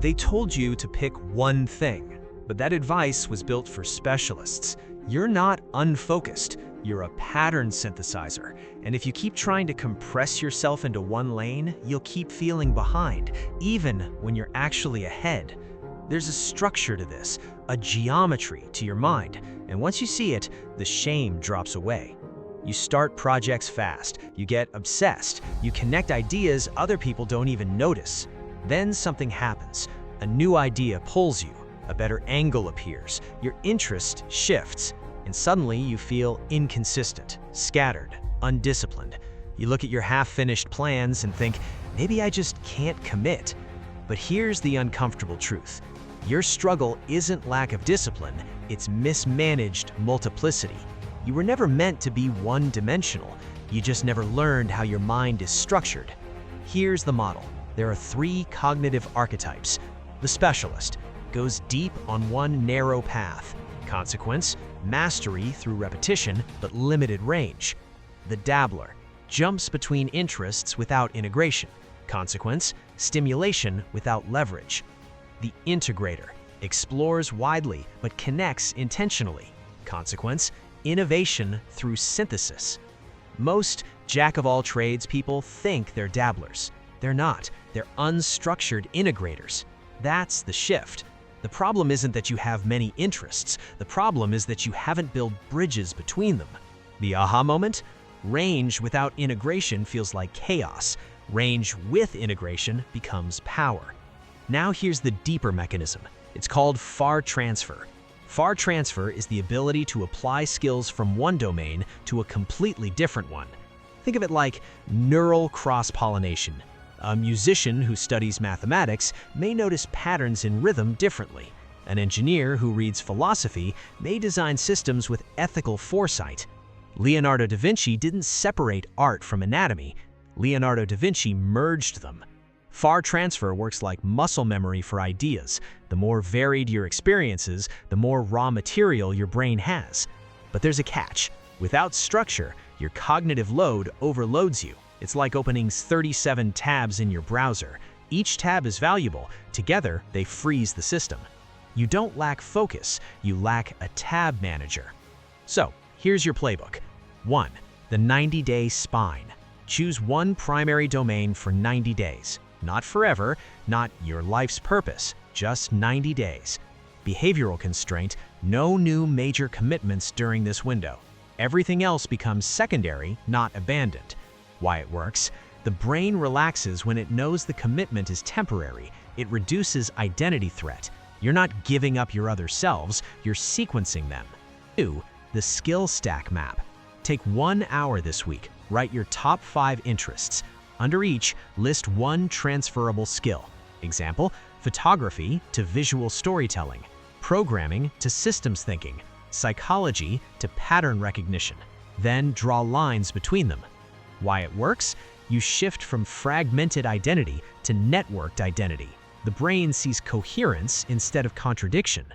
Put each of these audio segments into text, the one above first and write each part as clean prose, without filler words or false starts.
They told you to pick one thing, but that advice was built for specialists. You're not unfocused, you're a pattern synthesizer, and if you keep trying to compress yourself into one lane, you'll keep feeling behind, even when you're actually ahead. There's a structure to this, a geometry to your mind, and once you see it, the shame drops away. You start projects fast, you get obsessed, you connect ideas other people don't even notice. Then something happens. A new idea pulls you, a better angle appears, your interest shifts, and suddenly you feel inconsistent, scattered, undisciplined. You look at your half-finished plans and think, maybe I just can't commit. But here's the uncomfortable truth. Your struggle isn't lack of discipline, it's mismanaged multiplicity. You were never meant to be one-dimensional. You just never learned how your mind is structured. Here's the model. There are 3 cognitive archetypes. The specialist goes deep on one narrow path. Consequence, mastery through repetition, but limited range. The dabbler jumps between interests without integration. Consequence, stimulation without leverage. The integrator explores widely but connects intentionally. Consequence, innovation through synthesis. Most jack-of-all-trades people think they're dabblers. They're not. They're unstructured integrators. That's the shift. The problem isn't that you have many interests. The problem is that you haven't built bridges between them. The aha moment? Range without integration feels like chaos. Range with integration becomes power. Now here's the deeper mechanism. It's called far transfer. Far transfer is the ability to apply skills from one domain to a completely different one. Think of it like neural cross-pollination. A musician who studies mathematics may notice patterns in rhythm differently. An engineer who reads philosophy may design systems with ethical foresight. Leonardo da Vinci didn't separate art from anatomy. Leonardo da Vinci merged them. Far transfer works like muscle memory for ideas. The more varied your experiences, the more raw material your brain has. But there's a catch. Without structure, your cognitive load overloads you. It's like opening 37 tabs in your browser. Each tab is valuable. Together, they freeze the system. You don't lack focus, you lack a tab manager. So, here's your playbook. 1. The 90-day spine. Choose one primary domain for 90 days. Not forever, not your life's purpose, just 90 days. Behavioral constraint, no new major commitments during this window. Everything else becomes secondary, not abandoned. Why it works? The brain relaxes when it knows the commitment is temporary. It reduces identity threat. You're not giving up your other selves, you're sequencing them. 2. The skill stack map. Take 1 hour this week. Write your top 5 interests. Under each, list one transferable skill. Example, photography to visual storytelling, programming to systems thinking, psychology to pattern recognition. Then draw lines between them. Why it works? You shift from fragmented identity to networked identity. The brain sees coherence instead of contradiction.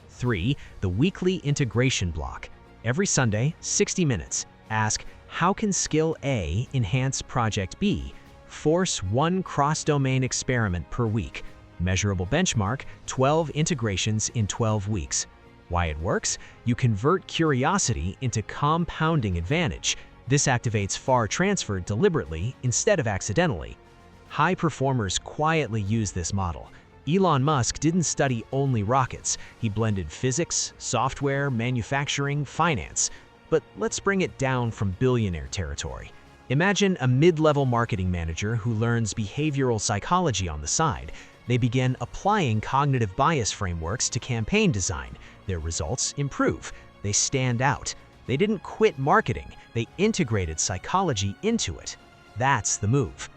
3. The weekly integration block. Every Sunday, 60 minutes. Ask, how can skill A enhance project B? Force one cross-domain experiment per week. Measurable benchmark, 12 integrations in 12 weeks. Why it works? You convert curiosity into compounding advantage. This activates far transfer deliberately instead of accidentally. High performers quietly use this model. Elon Musk didn't study only rockets. He blended physics, software, manufacturing, finance. But let's bring it down from billionaire territory. Imagine a mid-level marketing manager who learns behavioral psychology on the side. They begin applying cognitive bias frameworks to campaign design. Their results improve. They stand out. They didn't quit marketing. They integrated psychology into it. That's the move.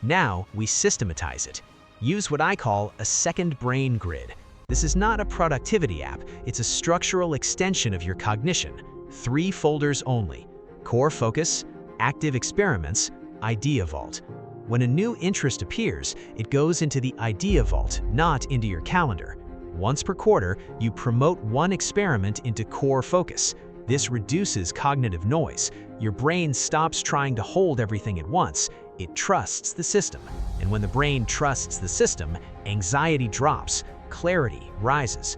Now we systematize it. Use what I call a second brain grid. This is not a productivity app. It's a structural extension of your cognition. 3 folders only: core focus, active experiments, idea vault. When a new interest appears, it goes into the idea vault, not into your calendar. Once per quarter, you promote one experiment into core focus. This reduces cognitive noise. Your brain stops trying to hold everything at once. It trusts the system. And when the brain trusts the system, anxiety drops, clarity rises.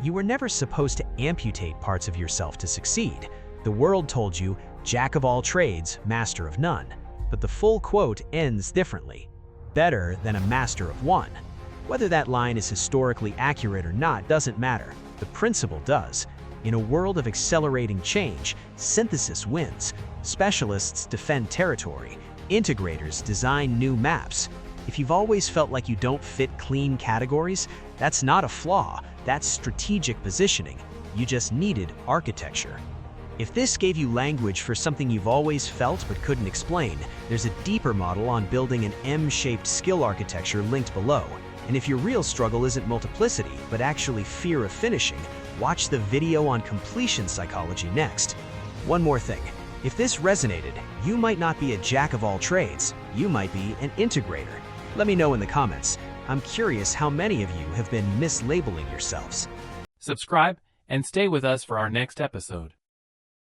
You were never supposed to amputate parts of yourself to succeed. The world told you, jack of all trades, master of none. But the full quote ends differently. Better than a master of one. Whether that line is historically accurate or not doesn't matter. The principle does. In a world of accelerating change, synthesis wins. Specialists defend territory. Integrators design new maps. If you've always felt like you don't fit clean categories, that's not a flaw, that's strategic positioning. You just needed architecture. If this gave you language for something you've always felt but couldn't explain, there's a deeper model on building an M-shaped skill architecture linked below. And if your real struggle isn't multiplicity, but actually fear of finishing, watch the video on completion psychology next. One more thing. If this resonated, you might not be a jack of all trades, you might be an integrator. Let me know in the comments. I'm curious how many of you have been mislabeling yourselves. Subscribe and stay with us for our next episode.